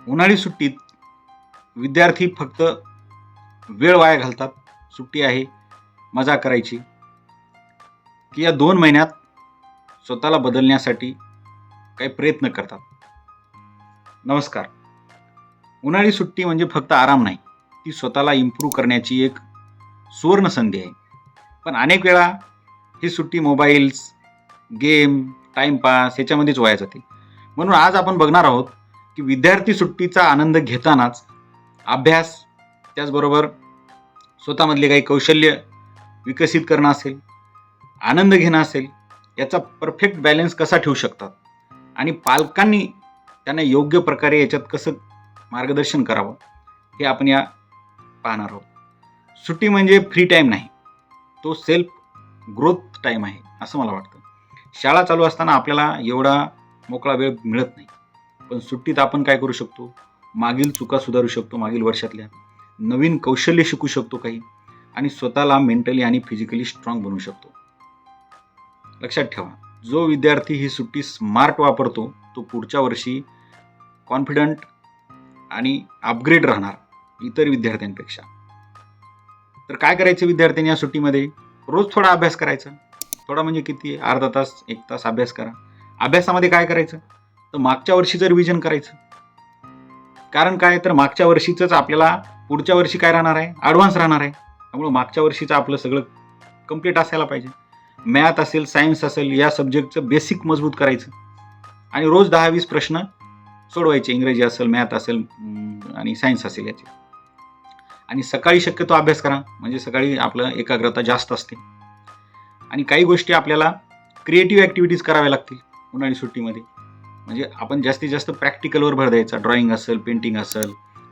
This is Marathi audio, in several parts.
उन्हाळी सुट्टीत विद्यार्थी फक्त वेळ वाया घालतात, सुट्टी आहे, मजा करायची, की या 2 महिन्यात स्वतःला बदलण्यासाठी काही प्रयत्न करतात? नमस्कार. उन्हाळी सुट्टी म्हणजे फक्त आराम नाही, ती स्वतःला इम्प्रूव्ह करण्याची एक सुवर्ण संधी आहे. पण अनेक वेळा ही सुट्टी मोबाईल्स, गेम, टाईमपास ह्याच्यामध्येच वाया जाते. म्हणून आज आपण बघणार आहोत की विद्यार्थी सुट्टीचा आनंद घेतानाच अभ्यास, त्याचबरोबर स्वतःमधले काही कौशल्य विकसित करणं असेल, आनंद घेणं असेल, याचा परफेक्ट बॅलन्स कसा ठेवू शकतात आणि पालकांनी त्यांना योग्य प्रकारे याच्यात कसं मार्गदर्शन करावं, हे आपण या पाहणार आहोत. सुट्टी म्हणजे फ्री टाईम नाही, तो सेल्फ ग्रोथ टाईम आहे असं मला वाटतं. शाळा चालू असताना आपल्याला एवढा मोकळा वेळ मिळत नाही, पण सुट्टीत आपण काय करू शकतो? मागील चुका सुधारू शकतो, मागील वर्षातल्या नवीन कौशल्य शिकू शकतो काही, आणि स्वतःला मेंटली आणि फिजिकली स्ट्रॉंग बनवू शकतो. लक्षात ठेवा, जो विद्यार्थी ही सुट्टी स्मार्ट वापरतो तो पुढच्या वर्षी कॉन्फिडंट आणि अपग्रेड राहणार इतर विद्यार्थ्यांपेक्षा. तर काय करायचं विद्यार्थ्यांनी या सुट्टीमध्ये? रोज थोडा अभ्यास करायचा. थोडा म्हणजे किती? अर्धा तास, 1 तास अभ्यास करा. अभ्यासामध्ये काय करायचं? तर मागच्या वर्षीचं रिव्हिजन करायचं. कारण काय, तर मागच्या वर्षीचंच आपल्याला पुढच्या वर्षी काय राहणार आहे? ॲडव्हान्स राहणार आहे. त्यामुळे मागच्या वर्षीचं आपलं सगळं कंप्लीट असायला पाहिजे. मॅथ असेल, सायन्स असेल, या सब्जेक्टचं बेसिक मजबूत करायचं आणि रोज 10-20 प्रश्न सोडवायचे. इंग्रजी असेल, मॅथ असेल आणि सायन्स असेल याचे. आणि सकाळी शक्यतो अभ्यास करा, म्हणजे सकाळी आपलं एकाग्रता जास्त असते. आणि काही गोष्टी आपल्याला क्रिएटिव्ह ॲक्टिव्हिटीज कराव्या लागतील उन्हाळी सुट्टीमध्ये. म्हणजे आपण जास्तीत जास्त प्रॅक्टिकलवर भर द्यायचा. ड्रॉइंग असेल, पेंटिंग असेल,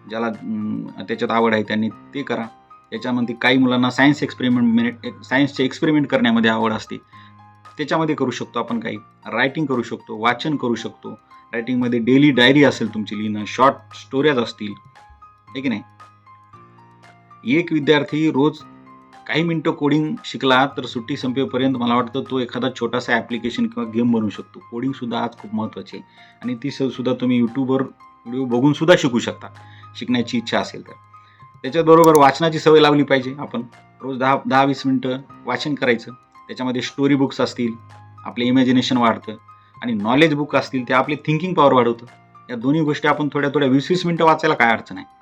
ज्याला त्याच्यात आवड आहे त्यांनी ते करा. याच्यामध्ये काही मुलांना सायन्सचे एक्सपेरिमेंट करण्यामध्ये आवड असते, त्याच्यामध्ये करू शकतो आपण. काही रायटिंग करू शकतो, वाचन करू शकतो. रायटिंगमध्ये डेली डायरी असेल तुमची लिहिणं, शॉर्ट स्टोऱ्याज असतील, आहे की नाही. एक विद्यार्थी रोज काही मिनटं कोडिंग शिकला तर सुट्टी संपेपर्यंत मला वाटतं तो एखादा छोटासा ॲप्लिकेशन किंवा गेम बनवू शकतो. कोडिंगसुद्धा आज खूप महत्त्वाची आहे आणि ती सुद्धा तुम्ही यूट्यूबवर व्हिडिओ बघून सुद्धा शिकू शकता, शिकण्याची इच्छा असेल तर. त्याच्याबरोबर वाचनाची सवय लावली पाहिजे. आपण रोज 10-20 मिनटं वाचन करायचं. त्याच्यामध्ये स्टोरी बुक्स असतील, आपले इमॅजिनेशन वाढतं, आणि नॉलेज बुक असतील ते आपले थिंकिंग पॉवर वाढवतं. या दोन्ही गोष्टी आपण थोड्या 20-20 मिनटं वाचायला काय अडचण आहे.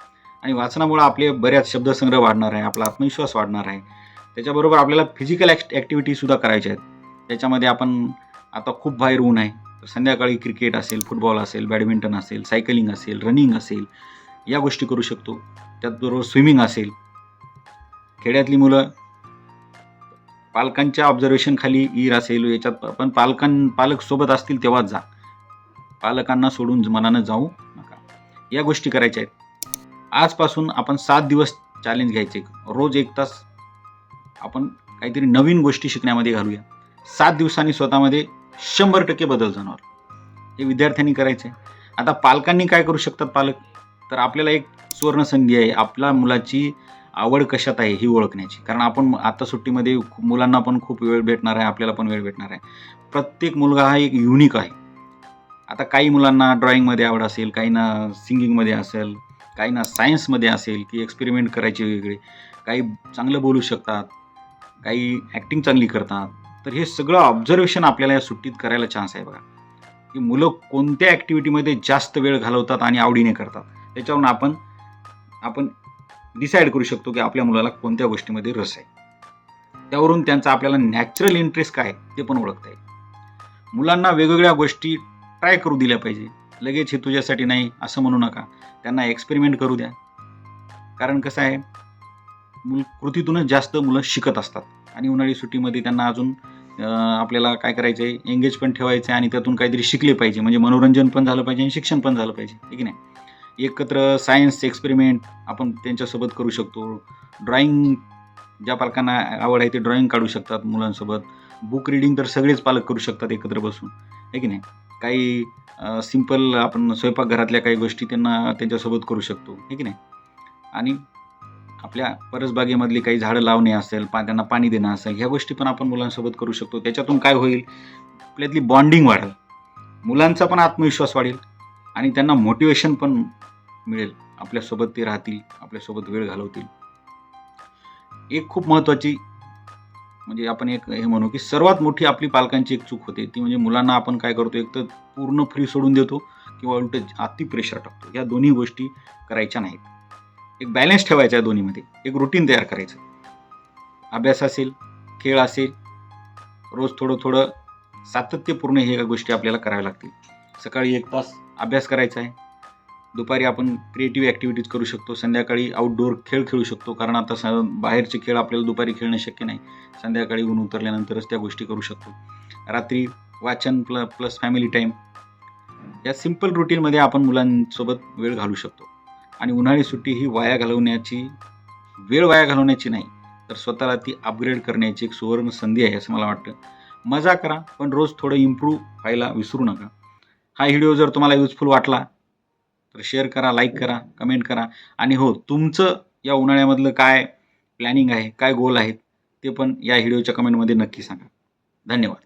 आणि वाचनामुळं आपले बऱ्याच शब्दसंग्रह वाढणार आहे, आपला आत्मविश्वास वाढणार आहे. त्याच्याबरोबर आपल्याला फिजिकल ॲक्टिव्हिटीसुद्धा करायच्या आहेत. त्याच्यामध्ये आपण आता खूप बाहेर ऊन आहे, तर संध्याकाळी क्रिकेट असेल, फुटबॉल असेल, बॅडमिंटन असेल, सायकलिंग असेल, रनिंग असेल, या गोष्टी करू शकतो. त्याचबरोबर स्विमिंग असेल. खेड्यातली मुलं पालकांच्या ऑब्झर्वेशन खाली ईर असेल, याच्यात आपण पालक सोबत असतील तेव्हाच जा. पालकांना सोडून मनानं जाऊ नका. या गोष्टी करायच्या आहेत. आजपासून आपण 7 दिवस चॅलेंज घ्यायचे. रोज 1 तास आपण काहीतरी नवीन गोष्टी शिकण्यामध्ये घालूया. 7 दिवसांनी स्वतःमध्ये 100% बदल जाणवणार. हे विद्यार्थ्यांनी करायचं आहे. आता पालकांनी काय करू शकतात पालक? तर आपल्याला एक सुवर्ण संधी आहे आपल्या मुलाची आवड कशात आहे ही ओळखण्याची. कारण आपण आता सुट्टीमध्ये मुलांना पण खूप वेळ भेटणार आहे, आपल्याला पण वेळ भेटणार आहे. प्रत्येक मुलगा हा एक युनिक आहे. आता काही मुलांना ड्रॉइंगमध्ये आवड असेल, काहींना सिंगिंगमध्ये असेल, काहींना सायन्समध्ये असेल, की एक्सपेरिमेंट करायचे वेगळे, काही चांगलं बोलू शकतात, काही ॲक्टिंग चांगली करतात. तर हे सगळं ऑब्झर्वेशन आपल्याला या सुट्टीत करायला चान्स आहे बघा, की मुलं कोणत्या ॲक्टिव्हिटीमध्ये जास्त वेळ घालवतात आणि आवडीने करतात. त्याच्यावरून आपण डिसाईड करू शकतो की आपल्या मुलाला कोणत्या गोष्टीमध्ये रस आहे. त्यावरून त्यांचा आपल्याला नॅचरल इंटरेस्ट काय ते पण ओळखता येईल. मुलांना वेगवेगळ्या गोष्टी ट्राय करू दिल्या पाहिजे. लगेच हे तुझ्यासाठी नाही असं म्हणू नका. त्यांना एक्सपेरिमेंट करू द्या. कारण कसं आहे, कृतीतूनच जास्त मुलं शिकत असतात. आणि उन्हाळी सुट्टीमध्ये त्यांना अजून आपल्याला काय करायचं आहे, एंगेज पण ठेवायचं आहे आणि त्यातून काहीतरी शिकले पाहिजे. म्हणजे मनोरंजन पण झालं पाहिजे आणि शिक्षण पण झालं पाहिजे, ठीक आहे नाही. एकत्र सायन्स एक्सपेरिमेंट आपण त्यांच्यासोबत करू शकतो. ड्रॉइंग, ज्या पालकांना आवड आहे ते ड्रॉइंग काढू शकतात मुलांसोबत. बुक रिडिंग तर सगळेच पालक करू शकतात एकत्र बसून, आहे की नाही. काही सिंपल आपण स्वयंपाकघरातल्या काही गोष्टी त्यांच्यासोबत करू शकतो, आहे की नाही. आणि आपल्या परसबागेमधली काही झाडं लावणे असेल, त्यांना पाणी देणं असेल, ह्या गोष्टी पण आपण मुलांसोबत करू शकतो. त्याच्यातून काय होईल, आपल्यातली बॉन्डिंग वाढेल, मुलांचा पण आत्मविश्वास वाढेल आणि त्यांना मोटिवेशन पण मिळेल, आपल्यासोबत ते राहतील, आपल्यासोबत वेळ घालवतील. एक खूप महत्त्वाची म्हणजे आपण एक हे म्हणू की सर्वात मोठी आपली पालकांची एक चूक होते ती म्हणजे मुलांना आपण काय करतो, एक तर पूर्ण फ्री सोडून देतो किंवा उलट अति प्रेशर टाकतो. या दोन्ही गोष्टी करायच्या नाहीत. एक बॅलन्स ठेवायचा आहे दोन्हीमध्ये. एक रुटीन तयार करायचं. अभ्यास असेल, खेळ असेल, रोज थोडं सातत्यपूर्ण ह्या गोष्टी आपल्याला कराव्या लागतील. सकाळी 1 तास अभ्यास करायचा आहे. दुपारी आपण क्रिएटिव्ह ॲक्टिव्हिटीज करू शकतो. संध्याकाळी आउटडोअर खेळ खेळू शकतो. कारण आता बाहेरचे खेळ आपल्याला दुपारी खेळणं शक्य नाही. संध्याकाळी ऊन उतरल्यानंतरच त्या गोष्टी करू शकतो. रात्री वाचन प्लस फॅमिली टाईम. या सिंपल रुटीनमध्ये आपण मुलांसोबत वेळ घालवू शकतो. आणि उन्हाळी सुट्टी ही वेळ वाया घालवण्याची नाही, तर स्वतःला ती अपग्रेड करण्याची एक सुवर्ण संधी आहे असं मला वाटतं. मजा करा, पण रोज थोडं इम्प्रूव्ह व्हायला विसरू नका. हा व्हिडिओ जर तुम्हाला युजफुल वाटला तर शेअर करा, लाईक करा, कमेंट करा. आणि हो, तुमचं या उन्हाळ्यामधलं काय प्लॅनिंग आहे, काय गोल आहेत, ते पण या व्हिडिओच्या कमेंटमध्ये नक्की सांगा. धन्यवाद.